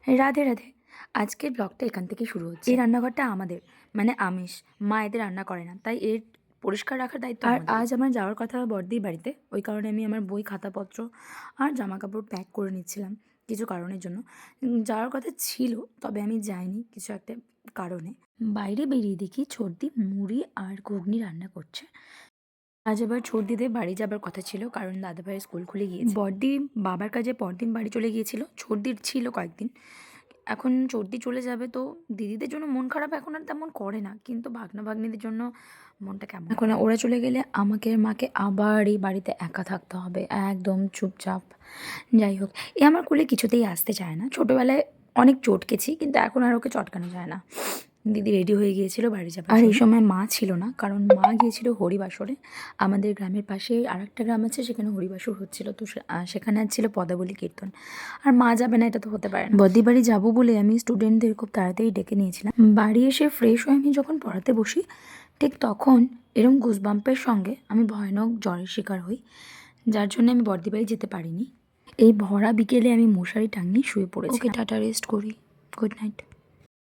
রাধে রাধে। আজকের ব্লগটা এখান থেকে শুরু হচ্ছে। এই রান্নাঘরটা আমাদের, মানে আমিষ। মা এদের রান্না করে না, তাই এর পরিষ্কার রাখার দায়িত্ব আর আজ আমার যাওয়ার কথা বড়দির বাড়িতে। ওই কারণে আমি আমার বই, খাতাপত্র আর জামা কাপড় প্যাক করে নিচ্ছিলাম কিছু কারণের জন্য। যাওয়ার কথা ছিল, তবে আমি যাইনি কিছু একটা কারণে। বাইরে বেরিয়ে দেখি ছোটদি মুড়ি আর ঘুগনি রান্না করছে। আজ আবার ছোটদিদের বাড়ি যাবার কথা ছিল, কারণ দাদাভাইয়ের স্কুল খুলে গিয়েছে। বড়দি বাবার কাজে পরদিন বাড়ি চলে গিয়েছিল, ছোটদির ছিল কয়েকদিন। এখন ছোটদি চলে যাবে, তো দিদিদের জন্য মন খারাপ এখন আর তেমন করে না, কিন্তু ভাগ্না ভাগ্নিদের জন্য মনটা কেমন। এখন ওরা চলে গেলে আমাকে আর মাকে আবার এই বাড়িতে একা থাকতে হবে, একদম চুপচাপ। যাই হোক, এ আমার কোলে কিছুতেই আসতে চায় না। ছোটোবেলায় অনেক চটকেছি, কিন্তু এখন আর ওকে চটকানো যায় না। দিদি রেডি হয়ে গিয়েছিল বাড়ি যাবে, আর এই সময় মা ছিল না, কারণ মা গিয়েছিল হরিবাসরে। আমাদের গ্রামের পাশে আরেকটা গ্রাম আছে, সেখানে হরিবাসর হচ্ছিল, তো সেখানে ছিল পদাবলী কীর্তন। আর মা যাবে না, এটা তো হতে পারে না। বদ্দি বাড়ি যাবো বলে আমি স্টুডেন্টদের খুব তাড়াতাড়ি ডেকে নিয়েছিলাম। বাড়ি এসে ফ্রেশ হয়ে আমি যখন পড়াতে বসি, ঠিক তখন এরম গুজবাম্পের সঙ্গে আমি ভয়ানক জ্বরের শিকার হই, যার জন্য আমি বদ্দি বাড়ি যেতে পারিনি। এই ভরা বিকেলে আমি মশারি টাঙিয়ে শুয়ে পড়েছি। ওকে, টাটা, রেস্ট করি। Good night.